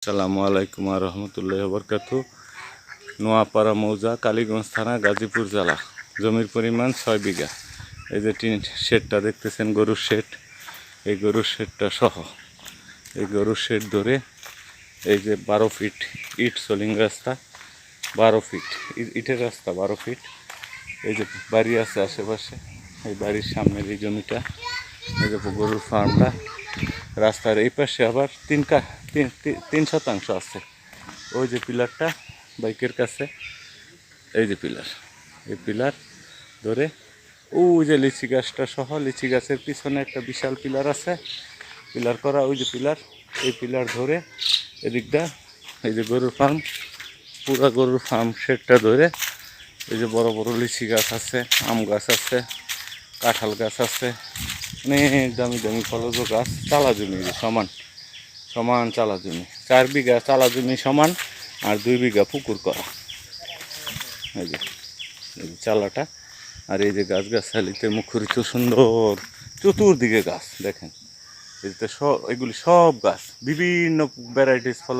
আসসালামু আলাইকুম ওয়া রাহমাতুল্লাহি ওয়া বারাকাতুহু। নোয়াপাড়া মৌজা, কালীগঞ্জ থানা, গাজীপুর জেলা। জমির পরিমাণ 6 বিঘা। এই যে টিন শেডটা দেখতেছেন, গরুর শেড। এই গরুর শেডটা সহ এই গরুর শেড ধরে এই যে 12 ফিট ইট সোলিং রাস্তা, 12 ফিট ইটের রাস্তা, 12 ফিট। এই যে বাড়ি আছে আশেপাশে, এই বাড়ির সামনের এই জমিটা, এই যে গরুর ফার্মটা। রাস্তার এই পাশে আবার 3 শতাংশ আছে। ওই যে পিলারটা বাইকের কাছে, এই যে পিলার, এই পিলার ধরে ওই যে লিচি গাছটা সহ, লিচি গাছের পিছনে একটা বিশাল পিলার আছে, পিলার করা। ওই যে পিলার, এই পিলার ধরে এদিকটা এই যে গরুর ফার্ম, পুরা গরুর ফার্ম শেডটা ধরে এই যে বড় বড় লিচি গাছ আছে, আম গাছ আছে, কাঁঠাল গাছ আছে, অনেক দামি দামি ফলজ গাছ। চালা জমি সমান সমান চালা জমি, 4 বিঘা চালা জমি সমান, আর 2 বিঘা পুকুর করা। এই যে চালাটা, আর এই যে গাছগাছালিতে মুখরিত সুন্দর চতুর্দিকে গাছ দেখেন। এগুলি সব গাছ, বিভিন্ন ভ্যারাইটিস ফল।